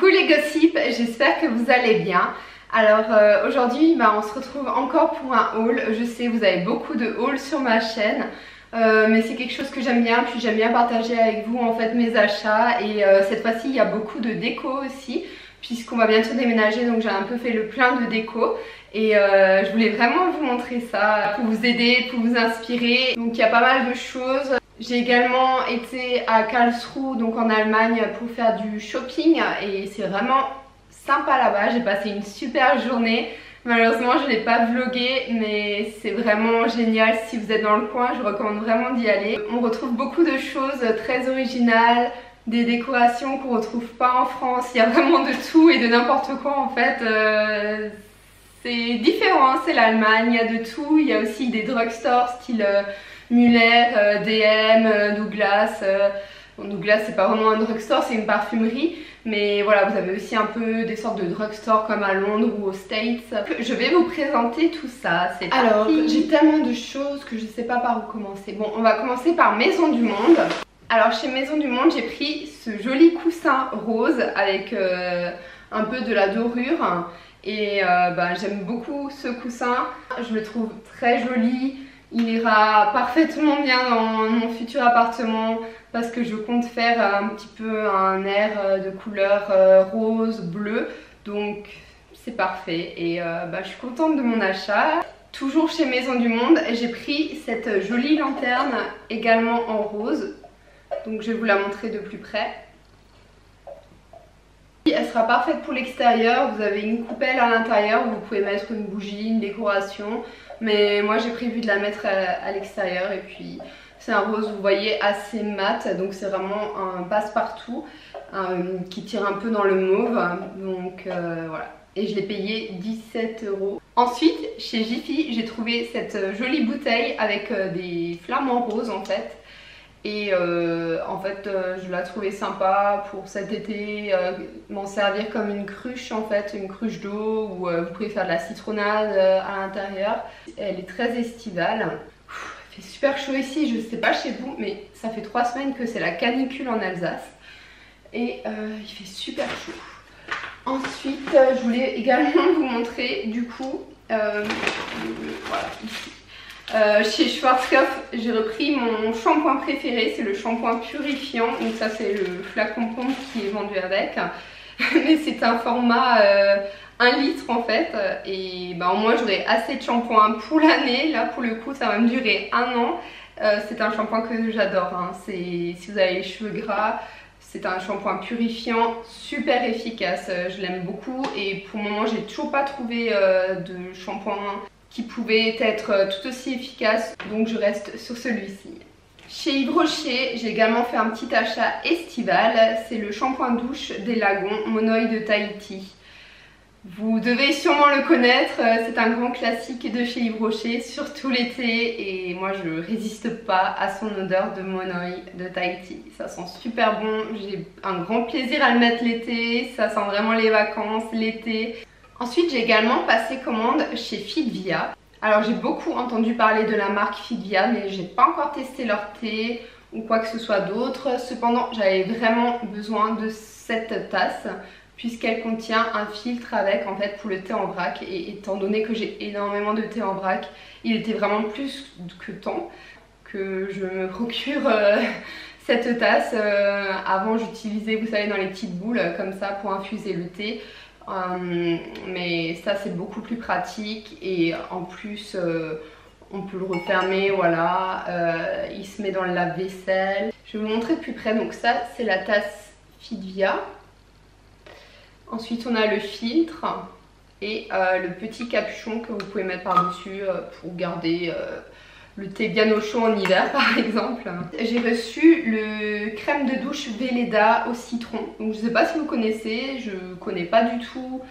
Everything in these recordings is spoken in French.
Coucou les gossips, j'espère que vous allez bien. Alors aujourd'hui on se retrouve encore pour un haul. Je sais vous avez beaucoup de hauls sur ma chaîne, mais c'est quelque chose que j'aime bien, puis j'aime bien partager avec vous en fait mes achats. Et cette fois-ci il y a beaucoup de déco aussi, puisqu'on va bientôt déménager, donc j'ai un peu fait le plein de déco. Et je voulais vraiment vous montrer ça pour vous aider, pour vous inspirer. Donc il y a pas mal de choses. J'ai également été à Karlsruhe, donc en Allemagne, pour faire du shopping et c'est vraiment sympa là-bas. J'ai passé une super journée. Malheureusement je ne l'ai pas vlogué, mais c'est vraiment génial. Si vous êtes dans le coin, je recommande vraiment d'y aller. On retrouve beaucoup de choses très originales, des décorations qu'on ne retrouve pas en France. Il y a vraiment de tout et de n'importe quoi en fait. C'est différent, c'est l'Allemagne, il y a de tout. Il y a aussi des drugstores style Muller, DM, Douglas. Bon, Douglas c'est pas vraiment un drugstore, c'est une parfumerie. Mais voilà, vous avez aussi un peu des sortes de drugstores comme à Londres ou aux States. Je vais vous présenter tout ça, c'est parti. Alors j'ai tellement de choses que je sais pas par où commencer. Bon, on va commencer par Maison du Monde. Alors chez Maison du Monde j'ai pris ce joli coussin rose avec un peu de la dorure. Et j'aime beaucoup ce coussin, je le trouve très joli. Il ira parfaitement bien dans mon futur appartement parce que je compte faire un petit peu un air de couleur rose, bleu. Donc c'est parfait et je suis contente de mon achat. Toujours chez Maison du Monde, j'ai pris cette jolie lanterne également en rose. Donc je vais vous la montrer de plus près. Elle sera parfaite pour l'extérieur, vous avez une coupelle à l'intérieur où vous pouvez mettre une bougie, une décoration. Mais moi j'ai prévu de la mettre à l'extérieur et puis c'est un rose vous voyez assez mat. Donc c'est vraiment un passe-partout qui tire un peu dans le mauve. Donc voilà. Et je l'ai payé 17 €. Ensuite chez Jiffy j'ai trouvé cette jolie bouteille avec des flamants roses en fait. Et en fait je la trouvais sympa pour cet été, m'en servir comme une cruche en fait, une cruche d'eau où vous pouvez faire de la citronnade à l'intérieur. Elle est très estivale. Il fait super chaud ici, je sais pas chez vous mais ça fait 3 semaines que c'est la canicule en Alsace. Et il fait super chaud. Ensuite je voulais également vous montrer du coup, voilà ici. Chez Schwarzkopf, j'ai repris mon shampoing préféré, c'est le shampoing purifiant. Donc ça c'est le flacon pompe qui est vendu avec. Mais c'est un format 1 litre en fait. Et au moins j'aurai assez de shampoing pour l'année. Là pour le coup ça va me durer 1 an. C'est un shampoing que j'adore. Hein. Si vous avez les cheveux gras, c'est un shampoing purifiant super efficace. Je l'aime beaucoup et pour le moment j'ai toujours pas trouvé de shampoing qui pouvait être tout aussi efficace, donc je reste sur celui-ci. Chez Yves Rocher, j'ai également fait un petit achat estival, c'est le shampoing douche des Lagons Monoi de Tahiti. Vous devez sûrement le connaître, c'est un grand classique de chez Yves Rocher, surtout l'été, et moi je résiste pas à son odeur de Monoi de Tahiti. Ça sent super bon, j'ai un grand plaisir à le mettre l'été, ça sent vraiment les vacances, l'été. Ensuite j'ai également passé commande chez Fitvia. Alors j'ai beaucoup entendu parler de la marque Fitvia mais j'ai pas encore testé leur thé ou quoi que ce soit d'autre. Cependant j'avais vraiment besoin de cette tasse puisqu'elle contient un filtre avec en fait pour le thé en vrac. Et étant donné que j'ai énormément de thé en vrac, il était vraiment plus que temps que je me procure cette tasse. Avant j'utilisais vous savez dans les petites boules comme ça pour infuser le thé. Mais ça c'est beaucoup plus pratique et en plus on peut le refermer, voilà, il se met dans le lave-vaisselle. Je vais vous montrer de plus près, donc ça c'est la tasse Fitvia. Ensuite on a le filtre et le petit capuchon que vous pouvez mettre par dessus pour garder le thé bien au chaud en hiver par exemple. J'ai reçu le crème de douche Velleda au citron. Donc je sais pas si vous connaissez, je connais pas du tout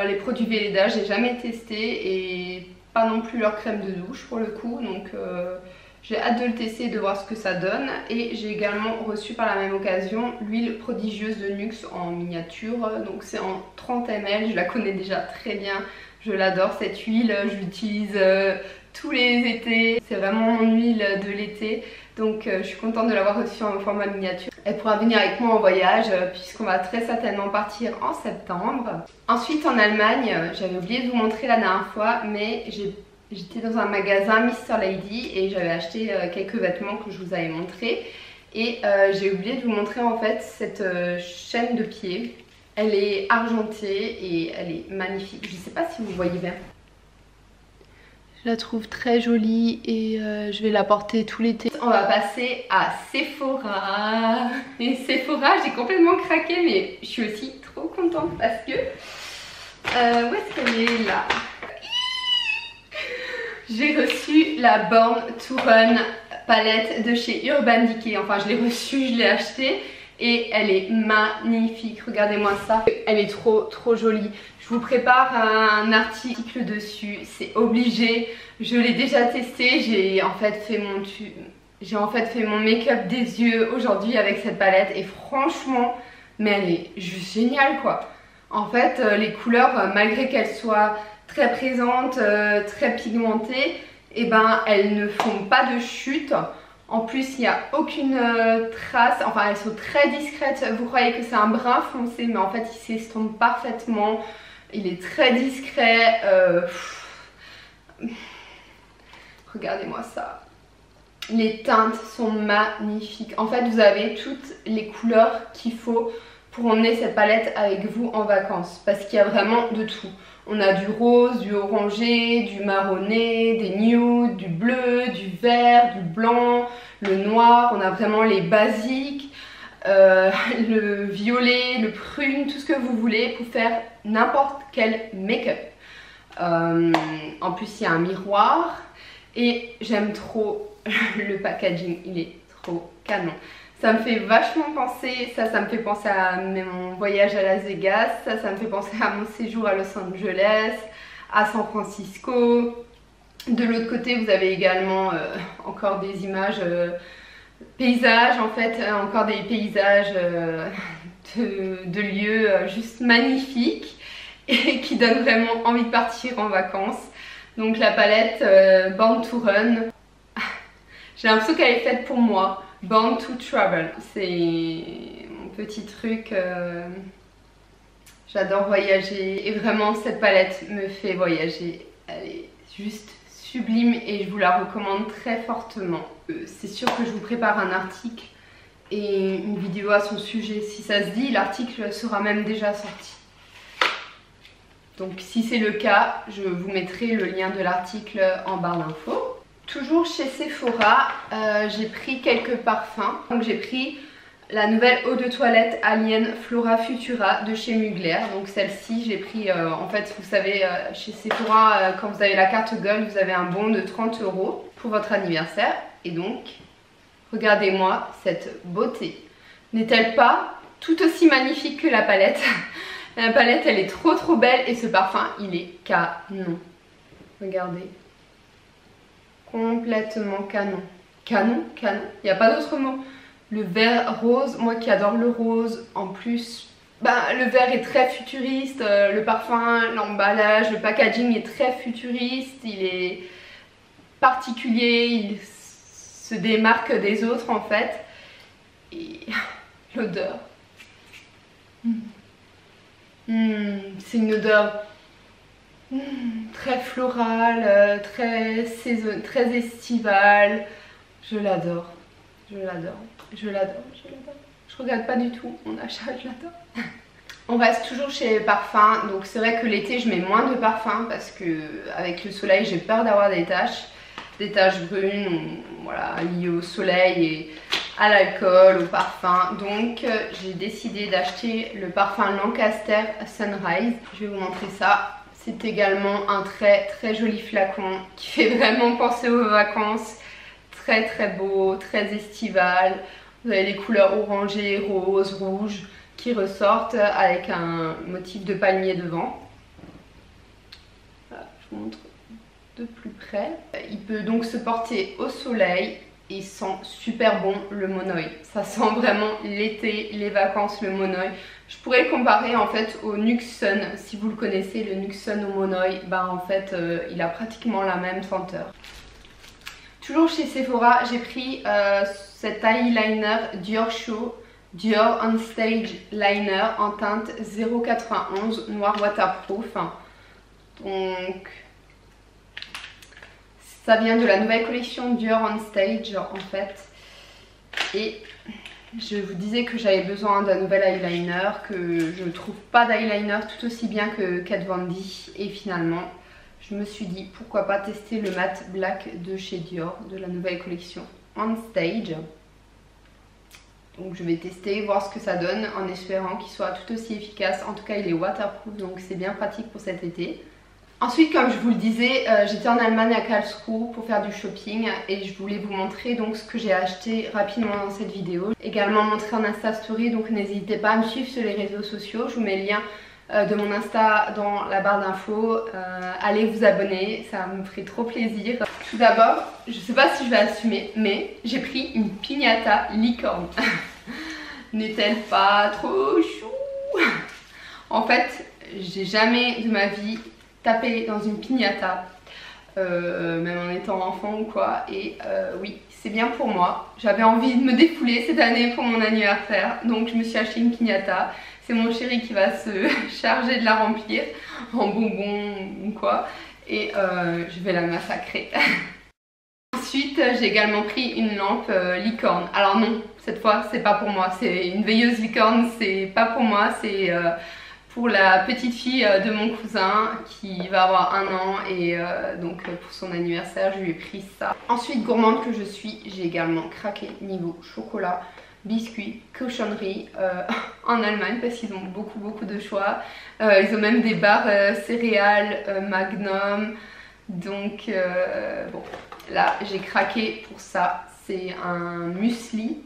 les produits Velleda, j'ai jamais testé et pas non plus leur crème de douche pour le coup. Donc j'ai hâte de le tester et de voir ce que ça donne. Et j'ai également reçu par la même occasion l'huile prodigieuse de Nuxe en miniature. Donc c'est en 30 ml, je la connais déjà très bien. Je l'adore cette huile, je l'utilise tous les étés. C'est vraiment mon huile de l'été. Donc je suis contente de l'avoir reçue en format miniature. elle pourra venir avec moi en voyage puisqu'on va très certainement partir en septembre. Ensuite en Allemagne, j'avais oublié de vous montrer la dernière fois, mais j'étais dans un magasin Mr Lady et j'avais acheté quelques vêtements que je vous avais montré. Et j'ai oublié de vous montrer en fait cette chaîne de pied. Elle est argentée et elle est magnifique. Je ne sais pas si vous voyez bien. Je la trouve très jolie et je vais la porter tout l'été. On va passer à Sephora. Et Sephora, j'ai complètement craqué, mais je suis aussi trop contente parce que... où est-ce qu'elle est là? J'ai reçu la Born to Run palette de chez Urban Decay. Enfin, je l'ai reçue, je l'ai achetée et elle est magnifique. Regardez-moi ça. Elle est trop jolie. Je vous prépare un article dessus, c'est obligé. Je l'ai déjà testé. J'ai en fait fait mon make-up des yeux aujourd'hui avec cette palette et franchement, mais elle est juste géniale quoi. En fait, les couleurs, malgré qu'elles soient très présentes, très pigmentées, et ben elles ne font pas de chute. En plus il n'y a aucune trace, enfin elles sont très discrètes. Vous croyez que c'est un brun foncé mais en fait il s'estompe parfaitement. Il est très discret. Regardez-moi ça. Les teintes sont magnifiques. En fait vous avez toutes les couleurs qu'il faut pour emmener cette palette avec vous en vacances. Parce qu'il y a vraiment de tout. On a du rose, du orangé, du marronné, des nudes, du bleu, du vert, du blanc, le noir. On a vraiment les basiques, le violet, le prune, tout ce que vous voulez pour faire n'importe quel make-up. En plus, il y a un miroir et j'aime trop le packaging, il est trop canon. Ça me fait vachement penser, ça me fait penser à mon voyage à Las Vegas, ça me fait penser à mon séjour à Los Angeles, à San Francisco. De l'autre côté, vous avez également encore des images paysages, en fait, encore des paysages de lieux juste magnifiques et qui donnent vraiment envie de partir en vacances. Donc la palette Born to Run, j'ai l'impression qu'elle est faite pour moi. Born to Travel, c'est mon petit truc, j'adore voyager et vraiment cette palette me fait voyager, elle est juste sublime et je vous la recommande très fortement. C'est sûr que je vous prépare un article et une vidéo à son sujet, si ça se dit l'article sera même déjà sorti. Donc si c'est le cas, je vous mettrai le lien de l'article en barre d'infos. Toujours chez Sephora, j'ai pris quelques parfums. Donc j'ai pris la nouvelle eau de toilette Alien Flora Futura de chez Mugler. Donc celle-ci, j'ai pris, en fait, vous savez, chez Sephora, quand vous avez la carte Gold, vous avez un bon de 30 € pour votre anniversaire. Et donc, regardez-moi cette beauté. N'est-elle pas tout aussi magnifique que la palette? La palette, elle est trop belle et ce parfum, il est canon. Regardez. Complètement canon. Canon. Il n'y a pas d'autre mot. Le vert rose, moi qui adore le rose, en plus, le vert est très futuriste, le parfum, l'emballage, le packaging est très futuriste, il est particulier, il se démarque des autres en fait. Et l'odeur. C'est une odeur très florale, très saisonnière, très estivale. Je l'adore. Je regrette pas du tout mon achat, je l'adore. On reste toujours chez les parfums. Donc c'est vrai que l'été je mets moins de parfums parce que avec le soleil j'ai peur d'avoir des taches brunes, voilà, liées au soleil et à l'alcool, au parfum. Donc j'ai décidé d'acheter le parfum Lancaster Sunrise. Je vais vous montrer ça. C'est également un très joli flacon qui fait vraiment penser aux vacances. Très beau, très estival. Vous avez les couleurs orangées, roses, rouges qui ressortent avec un motif de palmier devant. Voilà, je vous montre de plus près. Il peut donc se porter au soleil et sent super bon le Monoi. Ça sent vraiment l'été, les vacances, le Monoi. Je pourrais le comparer en fait au Nux Sun. Si vous le connaissez, le Nux Sun au Monoi, en fait il a pratiquement la même senteur. Toujours chez Sephora, j'ai pris cet eyeliner Dior Show Dior On Stage Liner en teinte 091 noir waterproof. Donc ça vient de la nouvelle collection Dior On Stage en fait. Et je vous disais que j'avais besoin d'un nouvel eyeliner, que je ne trouve pas d'eyeliner tout aussi bien que Kat Von D. Et finalement, je me suis dit pourquoi pas tester le matte black de chez Dior, de la nouvelle collection On Stage. Donc je vais tester, voir ce que ça donne en espérant qu'il soit tout aussi efficace. En tout cas, il est waterproof, donc c'est bien pratique pour cet été. Ensuite, comme je vous le disais, j'étais en Allemagne à Karlsruhe pour faire du shopping et je voulais vous montrer donc ce que j'ai acheté rapidement dans cette vidéo. Également montrer en Insta Story, donc n'hésitez pas à me suivre sur les réseaux sociaux. Je vous mets le lien de mon Insta dans la barre d'infos. Allez vous abonner, ça me ferait trop plaisir. Tout d'abord, je sais pas si je vais assumer, mais j'ai pris une piñata licorne. N'est-elle pas trop chou? En fait, j'ai jamais de ma vie tapé dans une piñata, même en étant enfant ou quoi, et oui, c'est bien pour moi. J'avais envie de me défouler cette année pour mon anniversaire, donc je me suis acheté une piñata. C'est mon chéri qui va se charger de la remplir en bonbons ou quoi, et je vais la massacrer. Ensuite, j'ai également pris une lampe licorne. Alors non, cette fois c'est pas pour moi, c'est une veilleuse licorne, c'est pas pour moi, c'est pour la petite fille de mon cousin qui va avoir 1 an et donc pour son anniversaire je lui ai pris ça. Ensuite, gourmande que je suis, j'ai également craqué niveau chocolat, biscuits, cochonneries en Allemagne parce qu'ils ont beaucoup de choix. Ils ont même des barres céréales Magnum, donc bon, là j'ai craqué pour ça. C'est un muesli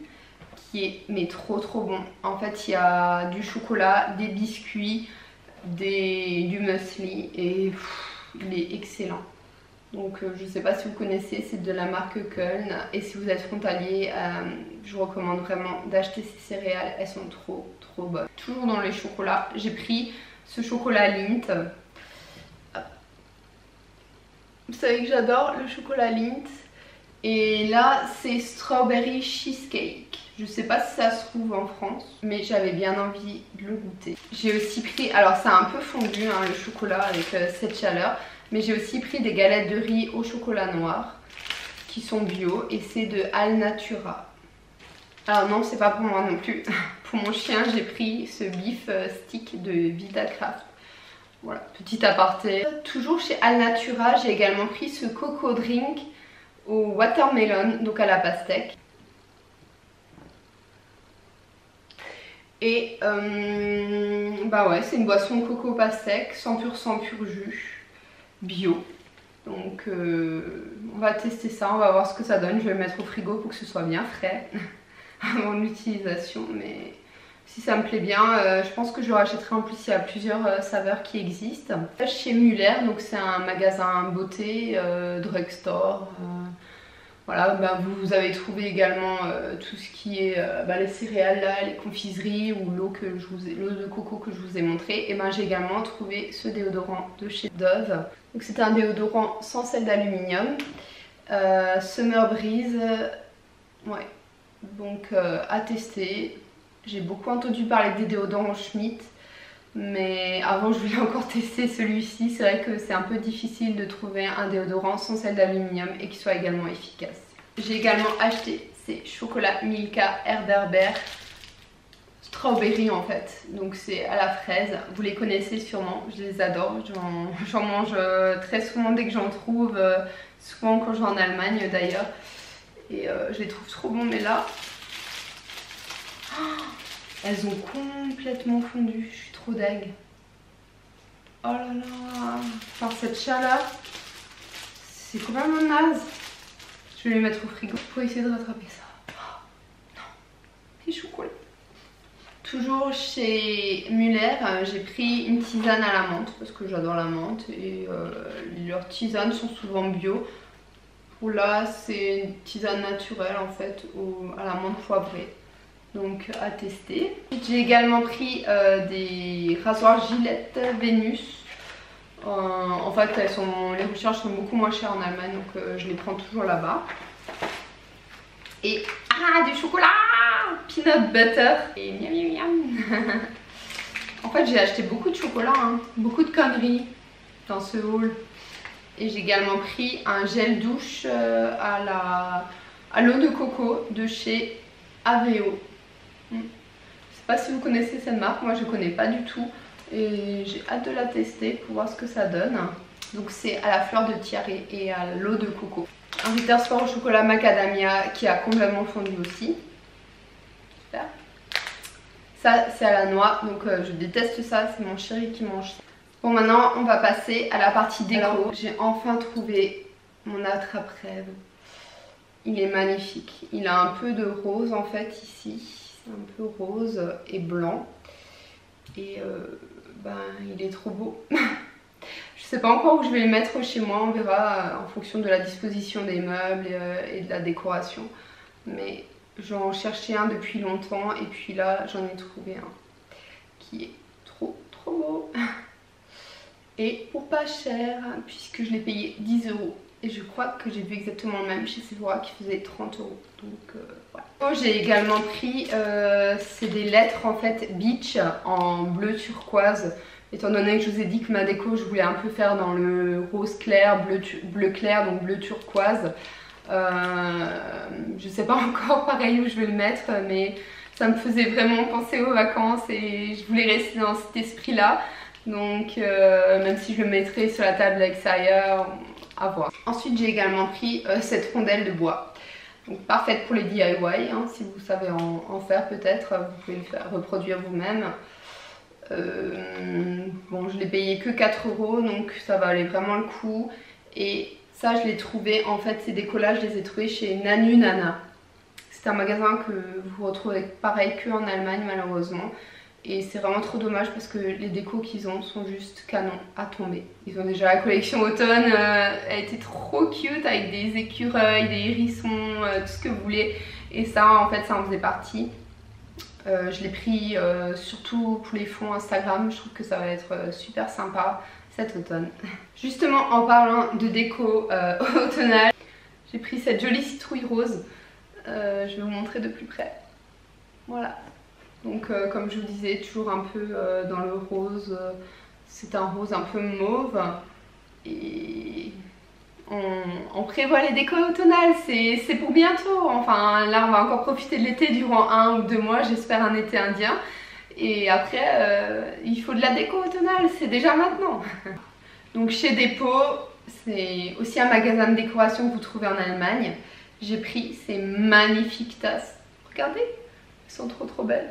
qui est mais trop bon. En fait, il y a du chocolat, des biscuits, du muesli et il est excellent. Donc je sais pas si vous connaissez, c'est de la marque Köln et si vous êtes frontalier, je vous recommande vraiment d'acheter ces céréales, elles sont trop bonnes. Toujours dans les chocolats, j'ai pris ce chocolat Lindt. Vous savez que j'adore le chocolat Lindt. Et là c'est Strawberry Cheesecake. Je sais pas si ça se trouve en France, mais j'avais bien envie de le goûter. J'ai aussi pris, alors c'est un peu fondu hein, le chocolat avec cette chaleur, mais j'ai aussi pris des galettes de riz au chocolat noir qui sont bio et c'est de Alnatura. Alors non, c'est pas pour moi non plus. Pour mon chien, j'ai pris ce beef stick de Vitacraft. Voilà, petit aparté. Toujours chez Alnatura, j'ai également pris ce coco drink au watermelon, donc à la pastèque. Et bah ouais, c'est une boisson coco pastèque, 100% pur jus, bio. Donc on va tester ça, on va voir ce que ça donne. Je vais le mettre au frigo pour que ce soit bien frais avant l'utilisation. Mais si ça me plaît bien, je pense que je le rachèterai. En plus, il y a plusieurs saveurs qui existent. Chez Muller, donc c'est un magasin beauté, drugstore. Voilà, bah vous avez trouvé également tout ce qui est les céréales là, les confiseries ou l'eau de coco que je vous ai montré. Et ben j'ai également trouvé ce déodorant de chez Dove. Donc c'est un déodorant sans sel d'aluminium, Summer Breeze, ouais. Donc à tester. J'ai beaucoup entendu parler des déodorants Schmitt, mais avant je voulais encore tester celui-ci. C'est vrai que c'est un peu difficile de trouver un déodorant sans sel d'aluminium et qui soit également efficace. J'ai également acheté ces chocolats Milka Erderberg Strawberry en fait, donc c'est à la fraise. Vous les connaissez sûrement, je les adore, j'en mange très souvent dès que j'en trouve, souvent quand je vais en Allemagne d'ailleurs, et je les trouve trop bons. Mais là elles ont complètement fondu, je suis trop deg. Oh là là, par cette chaleur, c'est complètement naze. Je vais les mettre au frigo pour essayer de rattraper ça. Oh, non, les chocolats. Toujours chez Muller, j'ai pris une tisane à la menthe parce que j'adore la menthe et leurs tisanes sont souvent bio. Pour là, c'est une tisane naturelle en fait à la menthe poivrée. Donc à tester. J'ai également pris des rasoirs Gillette Vénus. En fait les recharges sont beaucoup moins chères en Allemagne, donc je les prends toujours là-bas. Et du chocolat, peanut butter et miam miam miam. En fait j'ai acheté beaucoup de chocolat, hein, beaucoup de conneries dans ce haul. Et j'ai également pris un gel douche à l'eau de coco de chez Aveo. Je sais pas si vous connaissez cette marque, moi je connais pas du tout. Et j'ai hâte de la tester pour voir ce que ça donne. Donc c'est à la fleur de tiare et à l'eau de coco. Un Ritter Sport au chocolat macadamia qui a complètement fondu aussi. Super. Ça c'est à la noix, donc je déteste ça, c'est mon chéri qui mange ça. Bon, maintenant on va passer à la partie déco. J'ai enfin trouvé mon attrape-rêve. Il est magnifique. Il a un peu de rose en fait ici. C'est un peu rose et blanc. Et ben, il est trop beau. Je sais pas encore où je vais le mettre chez moi. On verra en fonction de la disposition des meubles et de la décoration. Mais j'en cherchais un depuis longtemps. Et puis là j'en ai trouvé un qui est trop beau. Et pour pas cher, puisque je l'ai payé 10 €. Et je crois que j'ai vu exactement le même chez Sephora qui faisait 30 €. Donc voilà. J'ai également pris, c'est des lettres en fait Beach en bleu turquoise. Étant donné que je vous ai dit que ma déco je voulais un peu faire dans le rose clair, bleu clair, donc bleu turquoise. Je sais pas encore pareil où je vais le mettre, mais ça me faisait vraiment penser aux vacances et je voulais rester dans cet esprit là. Donc même si je le mettrai sur la table à l'extérieur, à voir. Ensuite j'ai également pris cette rondelle de bois. Donc parfaite pour les DIY, hein, si vous savez en faire peut-être, vous pouvez le faire reproduire vous-même. Bon, je l'ai payé que 4 €, donc ça valait vraiment le coup. Et ça je l'ai trouvé, en fait ces décollages je les ai trouvés chez Nanu Nana. C'est un magasin que vous retrouvez pareil que en Allemagne malheureusement. Et c'est vraiment trop dommage parce que les décos qu'ils ont sont juste canons à tomber. Ils ont déjà la collection automne, elle était trop cute avec des écureuils, des hérissons, tout ce que vous voulez. Et ça en fait ça en faisait partie. Je l'ai pris surtout pour les fonds Instagram, je trouve que ça va être super sympa cet automne. Justement en parlant de déco automnale, j'ai pris cette jolie citrouille rose. Je vais vous montrer de plus près. Voilà. Donc comme je vous disais, toujours un peu dans le rose, c'est un rose un peu mauve et on prévoit les décos automnales, c'est pour bientôt. Enfin là on va encore profiter de l'été durant 1 ou 2 mois, j'espère un été indien. Et après il faut de la déco automnale, c'est déjà maintenant. Donc chez Depot, c'est aussi un magasin de décoration que vous trouvez en Allemagne. J'ai pris ces magnifiques tasses, regardez, elles sont trop belles.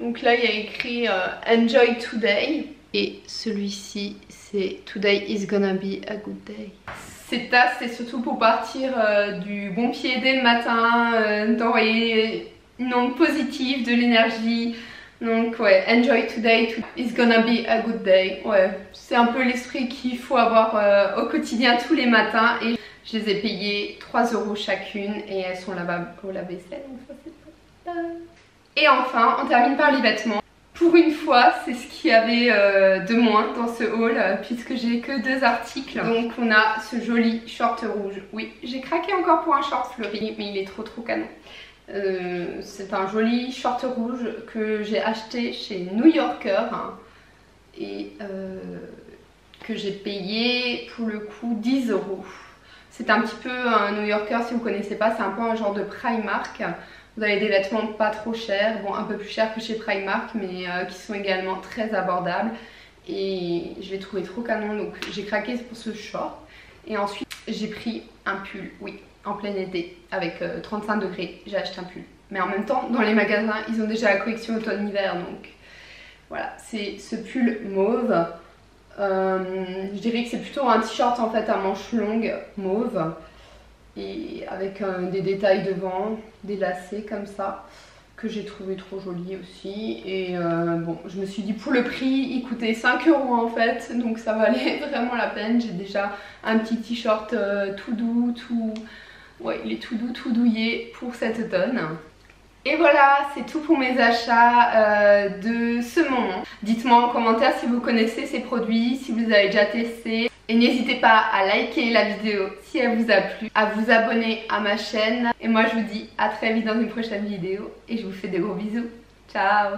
Donc là il y a écrit Enjoy Today et celui-ci c'est Today is gonna be a good day. Ces tasses c'est surtout pour partir du bon pied dès le matin, d'envoyer une onde positive, de l'énergie. Donc ouais, Enjoy Today is gonna be a good day. Ouais, c'est un peu l'esprit qu'il faut avoir au quotidien tous les matins. Et je les ai payées 3 € chacune et elles sont là-bas au lave-vaisselle, donc ça c'est pas mal. Et enfin, on termine par les vêtements. Pour une fois, c'est ce qu'il y avait de moins dans ce haul, puisque j'ai que 2 articles. Donc on a ce joli short rouge. Oui, j'ai craqué encore pour un short fleuri, mais il est trop canon. C'est un joli short rouge que j'ai acheté chez New Yorker hein, et que j'ai payé pour le coup 10 €. C'est un petit peu un New Yorker, si vous ne connaissez pas, c'est un peu un genre de Primark. Vous avez des vêtements pas trop chers, bon un peu plus chers que chez Primark, mais qui sont également très abordables. Et je l'ai trouvé trop canon, donc j'ai craqué pour ce short. Et ensuite j'ai pris un pull, oui, en plein été, avec 35 degrés, j'ai acheté un pull. Mais en même temps, dans les magasins, ils ont déjà la collection automne-hiver, donc voilà, c'est ce pull mauve. Je dirais que c'est plutôt un t-shirt en fait à manches longues mauve et avec des détails devant, des lacets comme ça que j'ai trouvé trop joli aussi. Et bon, je me suis dit pour le prix, il coûtait 5 € en fait, donc ça valait vraiment la peine. J'ai déjà un petit t-shirt tout doux, ouais, il est tout doux, tout douillet pour cet automne. Et voilà, c'est tout pour mes achats de ce moment. Dites-moi en commentaire si vous connaissez ces produits, si vous les avez déjà testés. Et n'hésitez pas à liker la vidéo si elle vous a plu, à vous abonner à ma chaîne. Et moi je vous dis à très vite dans une prochaine vidéo et je vous fais des gros bisous. Ciao!